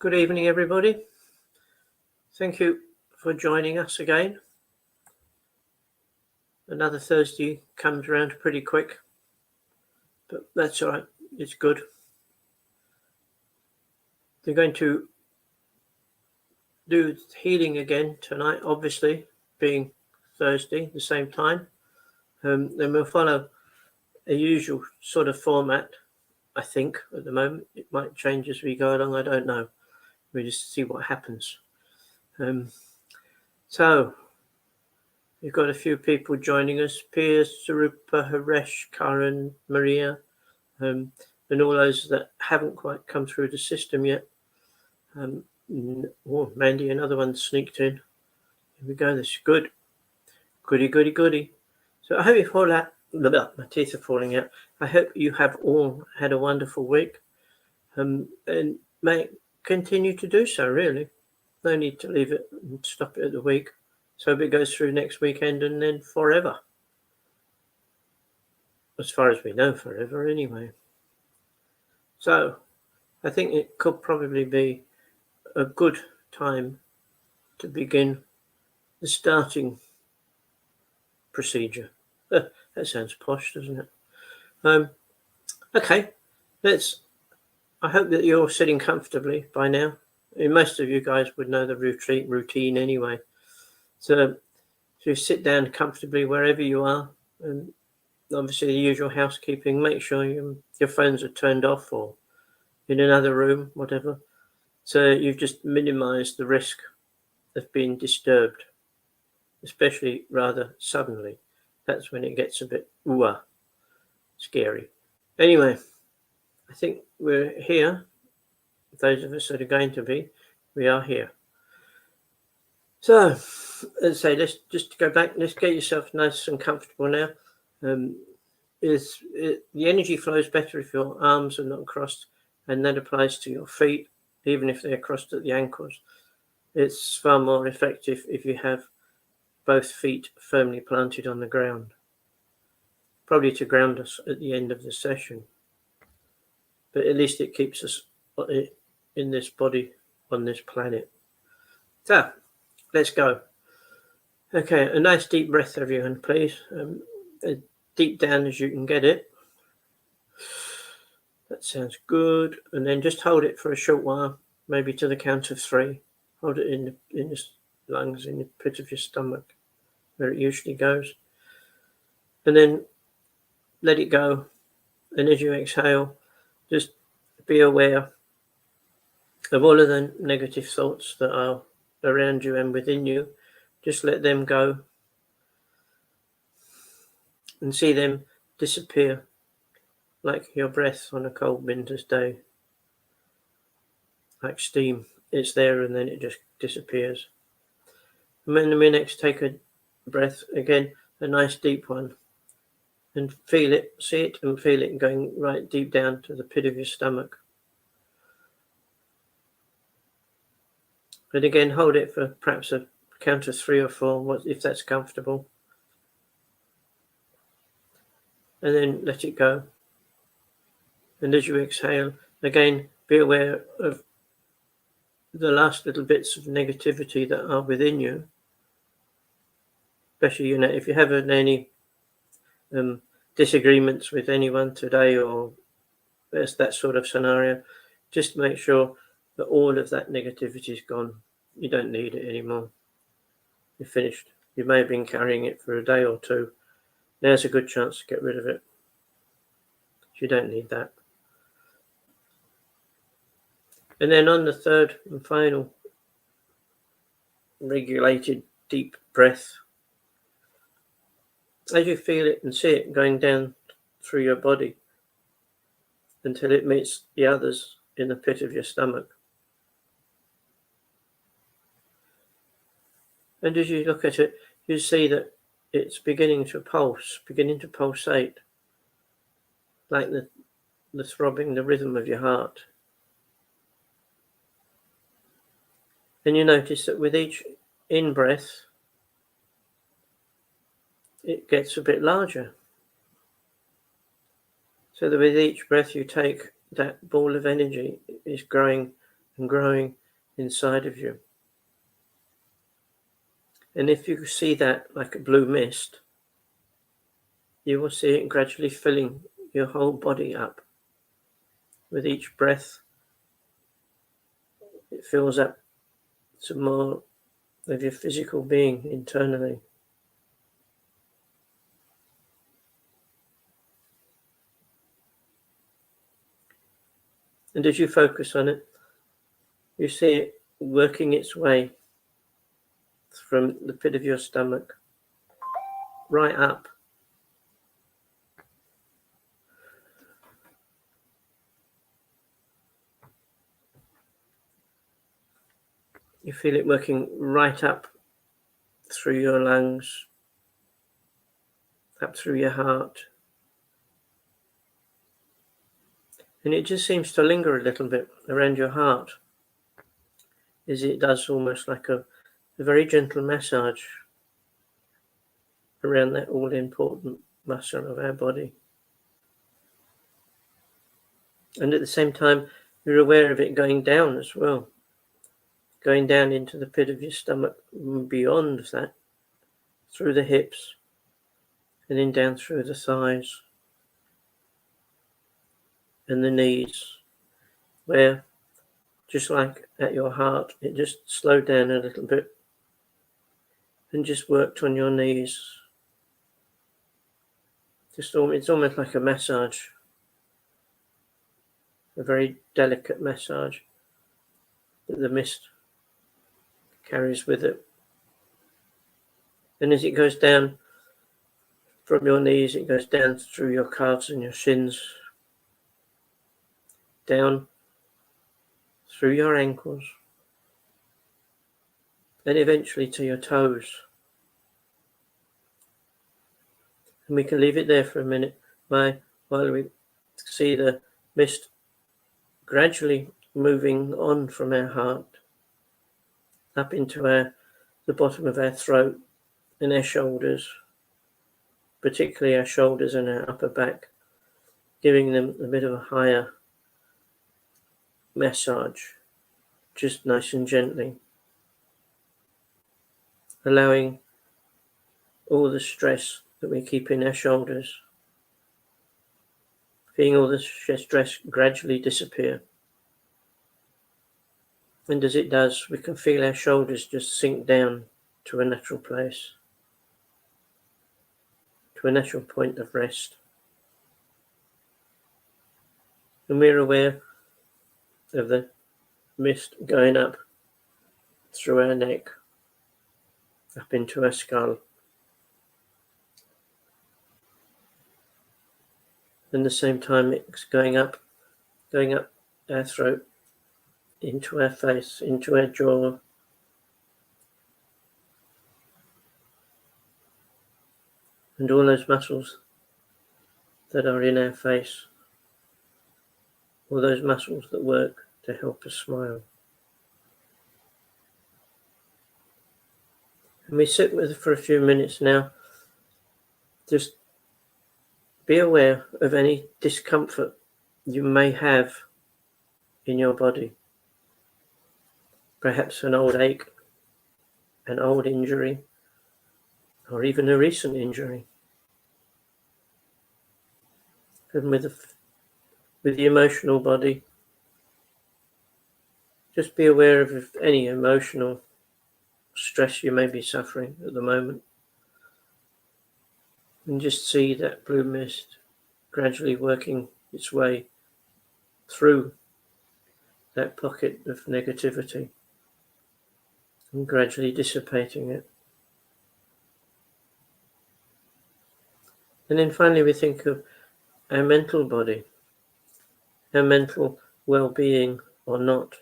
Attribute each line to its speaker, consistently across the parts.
Speaker 1: Good evening, everybody. Thank you for joining us again. Another Thursday comes around pretty quick, but that's all right. It's good. They're going to do healing again tonight, obviously, being Thursday, the same time. Then we'll follow a usual sort of format, I think, at the moment. It might change as we go along, I don't know. We'll just see what happens. So, we've got a few people joining us. Piers, Sarupa, Haresh, Karan, Maria, and all those that haven't quite come through the system yet. Mandy, another one sneaked in. Here we go, this is good. Goody. So I hope you fall out. My teeth are falling out. I hope you have all had a wonderful week. And may continue to do so, really. No need to leave it and stop it at the week. So it goes through next weekend and then forever. As far as we know, forever anyway. So I think it could probably be a good time to begin the starting procedure. That sounds posh, doesn't it? Okay, I hope that you're sitting comfortably by now. Most of you guys would know the routine anyway. So you sit down comfortably wherever you are, and obviously the usual housekeeping. Make sure your phones are turned off or in another room, whatever. So you've just minimized the risk of being disturbed, especially rather suddenly. That's when it gets a bit scary. Anyway, I think we're here. Those of us that are going to be, we are here. So, as I say, let's just go back. Let's get yourself nice and comfortable now. The energy flows better if your arms are not crossed, and that applies to your feet, even if they're crossed at the ankles. It's far more effective if you have both feet firmly planted on the ground, probably to ground us at the end of the session. But at least it keeps us in this body on this planet. So, let's go. Okay, a nice deep breath, everyone, please. As deep down as you can get it. That sounds good. And then just hold it for a short while, maybe to the count of 3. Hold it in the lungs, in the pit of your stomach, where it usually goes. And then let it go. And as you exhale, just be aware of all of the negative thoughts that are around you and within you. Just let them go and see them disappear like your breath on a cold winter's day. Like steam, it's there and then it just disappears. And when we next take a breath, again, a nice deep one, and feel it, see it and feel it going right deep down to the pit of your stomach. And again, hold it for perhaps a count of 3 or 4, if that's comfortable. And then let it go. And as you exhale, again, be aware of the last little bits of negativity that are within you. Especially, if you have any disagreements with anyone today or there's that sort of scenario, just make sure that all of that negativity is gone. You don't need it anymore. You're finished. You may have been carrying it for a day or 2. Now's a good chance to get rid of it. You don't need that. And then on the third and final regulated deep breath, as you feel it and see it going down through your body until it meets the others in the pit of your stomach. And as you look at it, you see that it's beginning to pulse, beginning to pulsate, like the throbbing, the rhythm of your heart. And you notice that with each in-breath, it gets a bit larger. So that with each breath you take, that ball of energy is growing and growing inside of you. And if you see that like a blue mist, you will see it gradually filling your whole body up. With each breath, it fills up some more of your physical being internally. And as you focus on it, you see it working its way from the pit of your stomach right up. You feel it working right up through your lungs, up through your heart. And it just seems to linger a little bit around your heart, as it does almost like a very gentle massage around that all-important muscle of our body. And at the same time, you're aware of it going down as well, going down into the pit of your stomach, beyond that, through the hips, and then down through the thighs and the knees, where, just like at your heart, it just slowed down a little bit and just worked on your knees. It's almost like a massage, a very delicate massage that the mist carries with it. And as it goes down from your knees, it goes down through your calves and your shins, down through your ankles, and eventually to your toes. And we can leave it there for a minute while we see the mist gradually moving on from our heart up into the bottom of our throat and our shoulders, particularly our shoulders and our upper back, giving them a bit of a higher massage, just nice and gently, allowing all the stress that we keep in our shoulders, feeling all the stress gradually disappear. And as it does, we can feel our shoulders just sink down to a natural place, to a natural point of rest. And we're aware of the mist going up through our neck, up into our skull. And at the same time, it's going up our throat, into our face, into our jaw, and all those muscles that are in our face, all those muscles that work to help us smile. And we sit with it for a few minutes now. Just be aware of any discomfort you may have in your body. Perhaps an old ache, an old injury, or even a recent injury. And with the emotional body, just be aware of any emotional stress you may be suffering at the moment. And just see that blue mist gradually working its way through that pocket of negativity and gradually dissipating it. And then finally we think of our mental body, our mental well-being or not.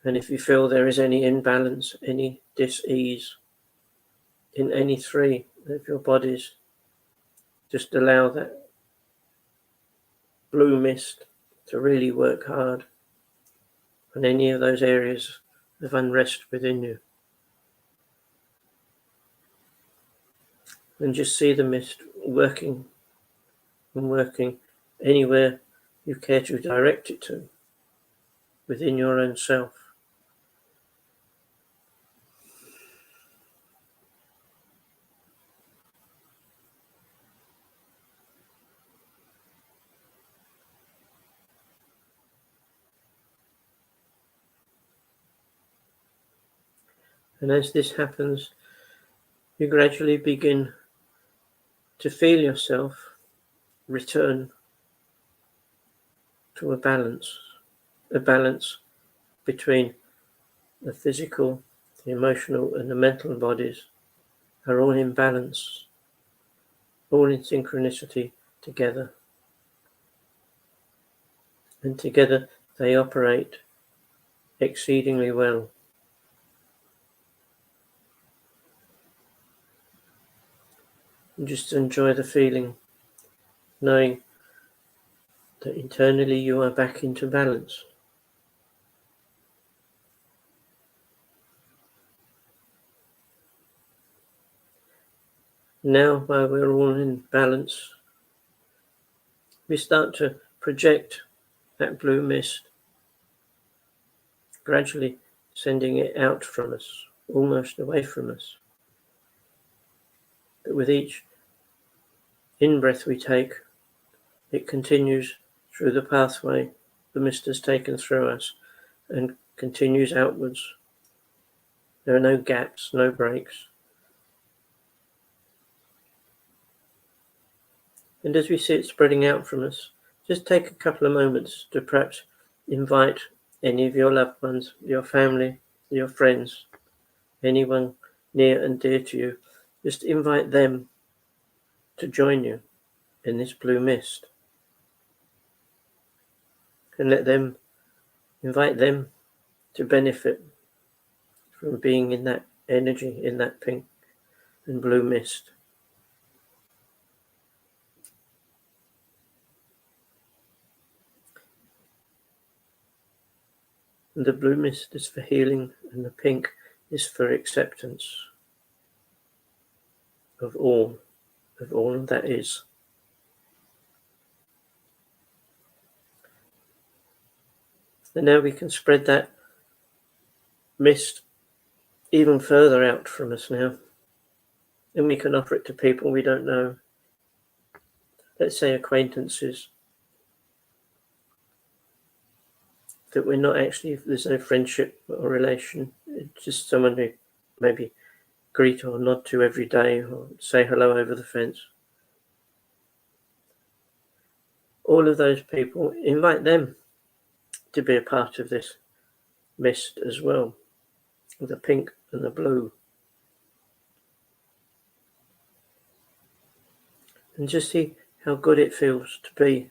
Speaker 1: And if you feel there is any imbalance, any dis-ease in any three of your bodies, just allow that blue mist to really work hard on any of those areas of unrest within you. And just see the mist working and working anywhere you care to direct it to. within your own self. And as this happens, you gradually begin to feel yourself return to a balance between the physical, the emotional, and the mental bodies are all in balance, all in synchronicity together. And together they operate exceedingly well. And just enjoy the feeling, knowing that internally you are back into balance. Now, while we're all in balance, we start to project that blue mist, gradually sending it out from us, almost away from us. But with each in-breath we take, it continues through the pathway the mist has taken through us and continues outwards. There are no gaps, no breaks. And as we see it spreading out from us, just take a couple of moments to perhaps invite any of your loved ones, your family, your friends, anyone near and dear to you, just invite them to join you in this blue mist. And invite them to benefit from being in that energy, in that pink and blue mist. And the blue mist is for healing, and the pink is for acceptance of all that is. And now we can spread that mist even further out from us now. And we can offer it to people we don't know. Let's say acquaintances that we're not actually, there's no friendship or relation. It's just someone we maybe greet or nod to every day or say hello over the fence. All of those people, invite them to be a part of this mist as well, the pink and the blue. And just see how good it feels to be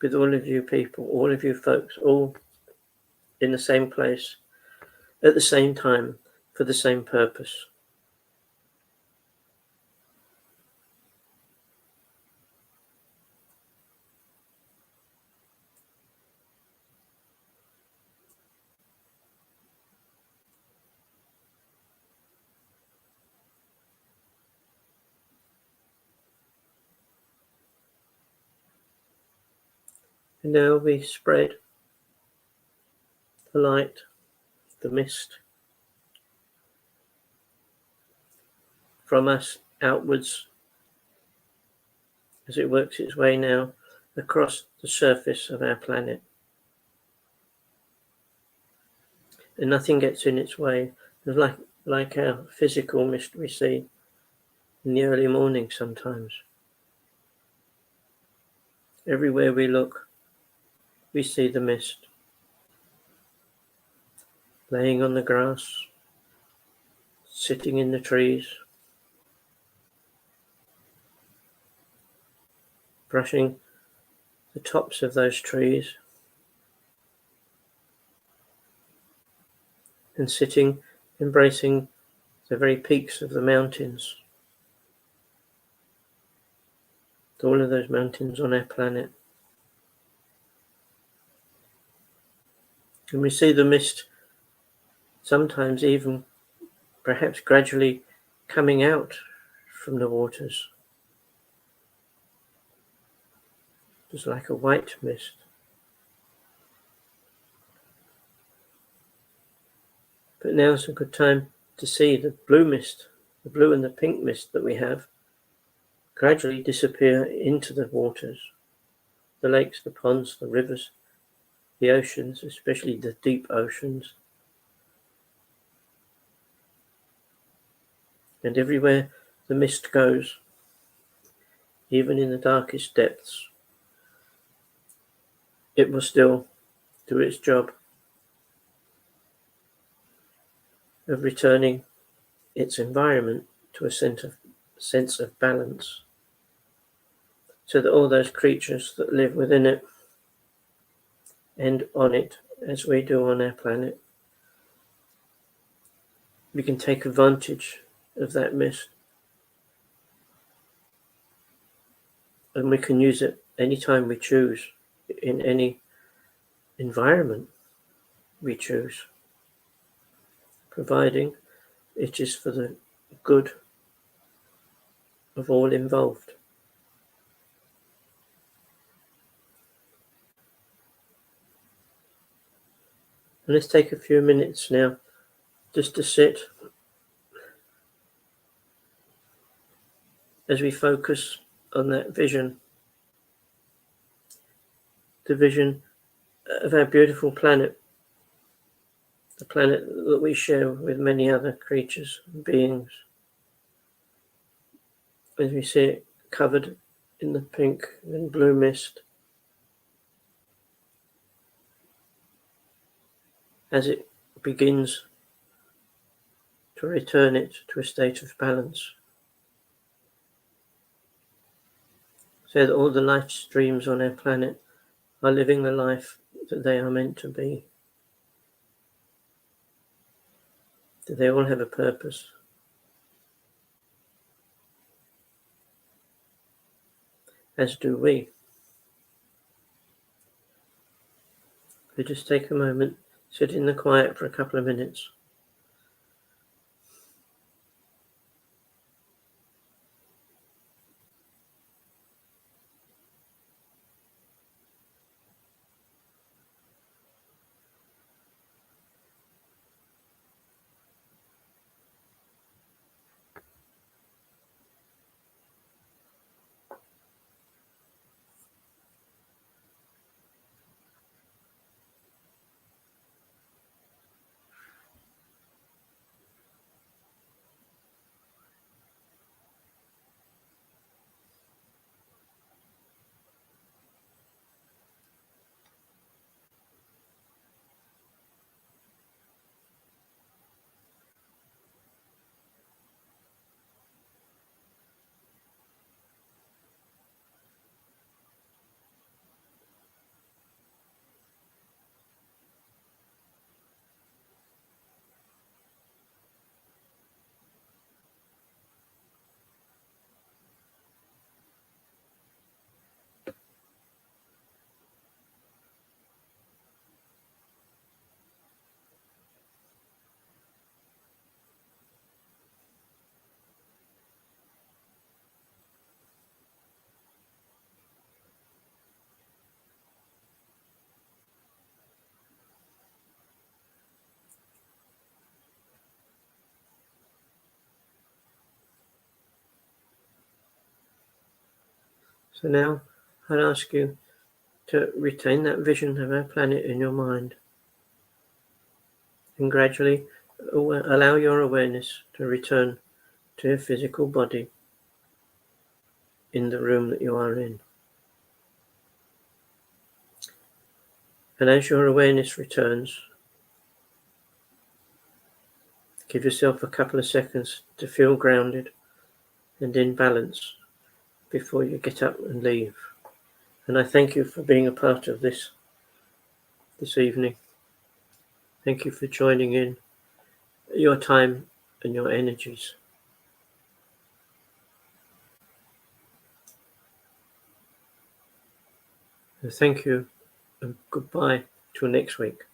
Speaker 1: with all of you people, all of you folks, all in the same place, at the same time, for the same purpose. And now we spread the light, the mist, from us outwards as it works its way now across the surface of our planet. And nothing gets in its way. It's like our physical mist we see in the early morning sometimes. Everywhere we look, we see the mist laying on the grass, sitting in the trees, brushing the tops of those trees, and sitting, embracing the very peaks of the mountains, all of those mountains on our planet. And we see the mist sometimes even perhaps gradually coming out from the waters. Just like a white mist. But now's a good time to see the blue mist, the blue and the pink mist that we have, gradually disappear into the waters, the lakes, the ponds, the rivers, the oceans, especially the deep oceans. And everywhere the mist goes, even in the darkest depths, it will still do its job of returning its environment to a sense of balance, so that all those creatures that live within it and on it, as we do on our planet, we can take advantage of that mist, and we can use it anytime we choose, in any environment we choose, providing it is for the good of all involved. And let's take a few minutes now just to sit as we focus on that vision, the vision of our beautiful planet, the planet that we share with many other creatures and beings. As we see it covered in the pink and blue mist, as it begins to return it to a state of balance, so that all the life streams on our planet are living the life that they are meant to be, that they all have a purpose. As do we. So just take a moment, sit in the quiet for a couple of minutes. So now I'd ask you to retain that vision of our planet in your mind, and gradually allow your awareness to return to your physical body in the room that you are in. And as your awareness returns, give yourself a couple of seconds to feel grounded and in balance before you get up and leave. And I thank you for being a part of this evening. Thank you for joining in your time and your energies. So thank you and goodbye till next week.